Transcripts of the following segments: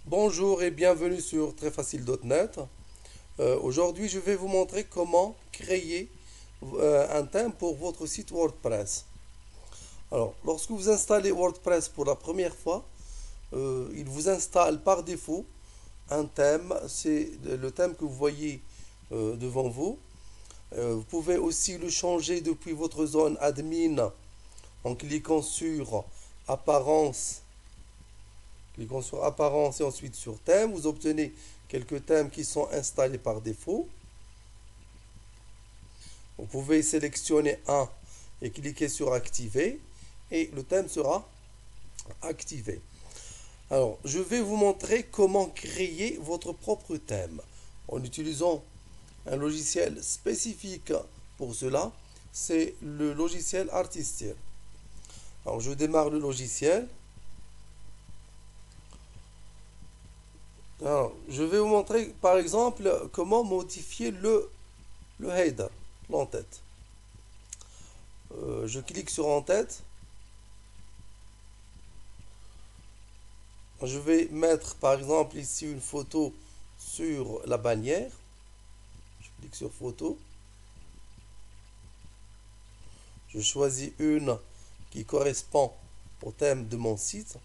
Bonjour et bienvenue sur trèsfacile.net. Aujourd'hui, je vais vous montrer comment créer un thème pour votre site WordPress. Alors, lorsque vous installez WordPress pour la première fois, il vous installe par défaut un thème. C'est le thème que vous voyez devant vous. Vous pouvez aussi le changer depuis votre zone admin en cliquant sur Apparence. Cliquons sur Apparence et ensuite sur Thème. Vous obtenez quelques thèmes qui sont installés par défaut. Vous pouvez sélectionner un et cliquer sur Activer et le thème sera activé. Alors, je vais vous montrer comment créer votre propre thème en utilisant un logiciel spécifique pour cela. C'est le logiciel Artistier. Alors, je démarre le logiciel. Alors, je vais vous montrer par exemple comment modifier le header, l'entête. Je clique sur en-tête. Je vais mettre par exemple ici une photo sur la bannière. Je clique sur photo. Je choisis une qui correspond au thème de mon site.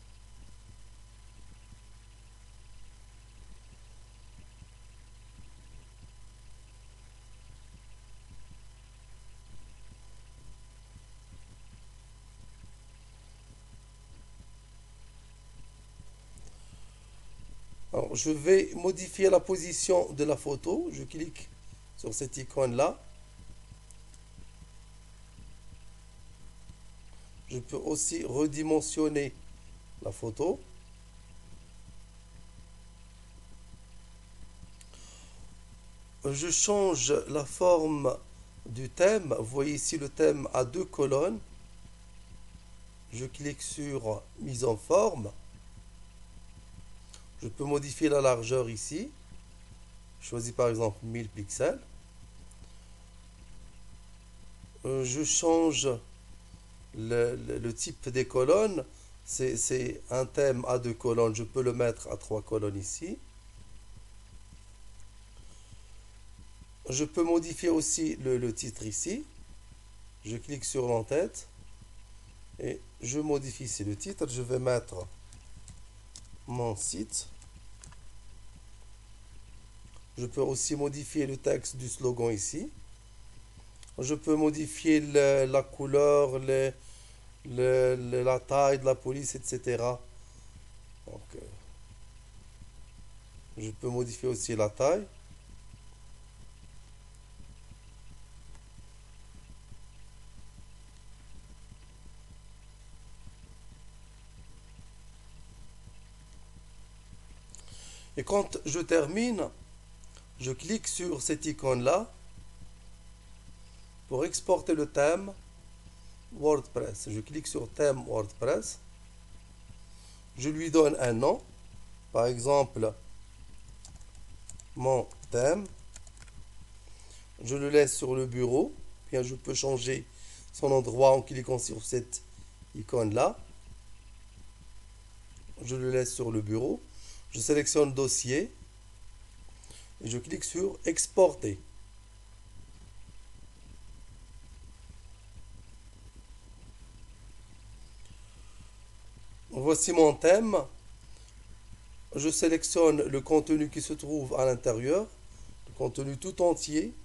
Alors, je vais modifier la position de la photo. Je clique sur cette icône-là. Je peux aussi redimensionner la photo. Je change la forme du thème. Vous voyez ici le thème a deux colonnes. Je clique sur mise en forme. Je peux modifier la largeur ici. Je choisis par exemple 1000 pixels. Je change le type des colonnes. C'est un thème à deux colonnes. Je peux le mettre à trois colonnes ici. Je peux modifier aussi le titre ici. Je clique sur l'entête et je modifie ici le titre. Je vais mettre mon site. Je peux aussi modifier le texte du slogan ici. Je peux modifier la couleur, la taille de la police, etc. Donc, je peux modifier aussi la taille. Et quand je termine, je clique sur cette icône-là pour exporter le thème WordPress. Je clique sur thème WordPress. Je lui donne un nom. Par exemple, mon thème. Je le laisse sur le bureau. Bien, je peux changer son endroit en cliquant sur cette icône-là. Je le laisse sur le bureau. Je sélectionne dossier et je clique sur exporter. Voici mon thème. Je sélectionne le contenu qui se trouve à l'intérieur, le contenu tout entier.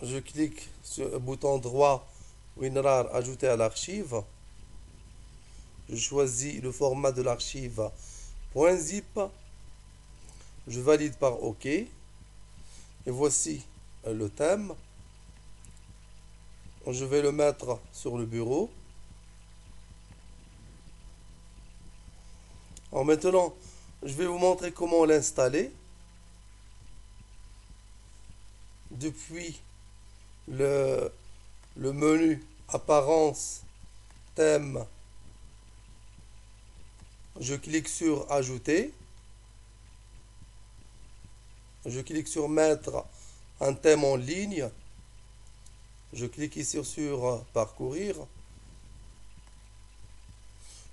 Je clique sur le bouton droit WinRAR ajouter à l'archive. Je choisis le format de l'archive .zip. Je valide par OK. Et voici le thème. Je vais le mettre sur le bureau. Alors maintenant, je vais vous montrer comment l'installer. Depuis le menu apparence, thème, je clique sur ajouter. Je clique sur mettre un thème en ligne. Je clique ici sur parcourir.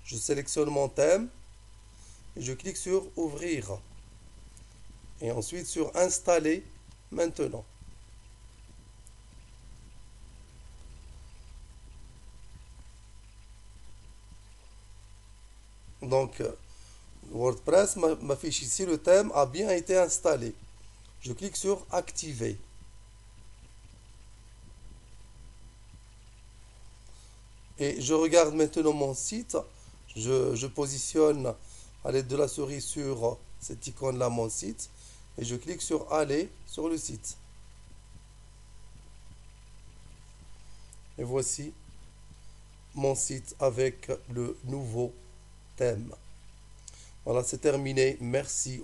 Je sélectionne mon thème et je clique sur Ouvrir. Et ensuite sur Installer maintenant. Donc, WordPress m'affiche ici le thème a bien été installé. Je clique sur Activer. Et je regarde maintenant mon site. Je positionne à l'aide de la souris sur cette icône-là mon site. Et je clique sur Aller sur le site. Et voici mon site avec le nouveau thème. Voilà, c'est terminé. Merci.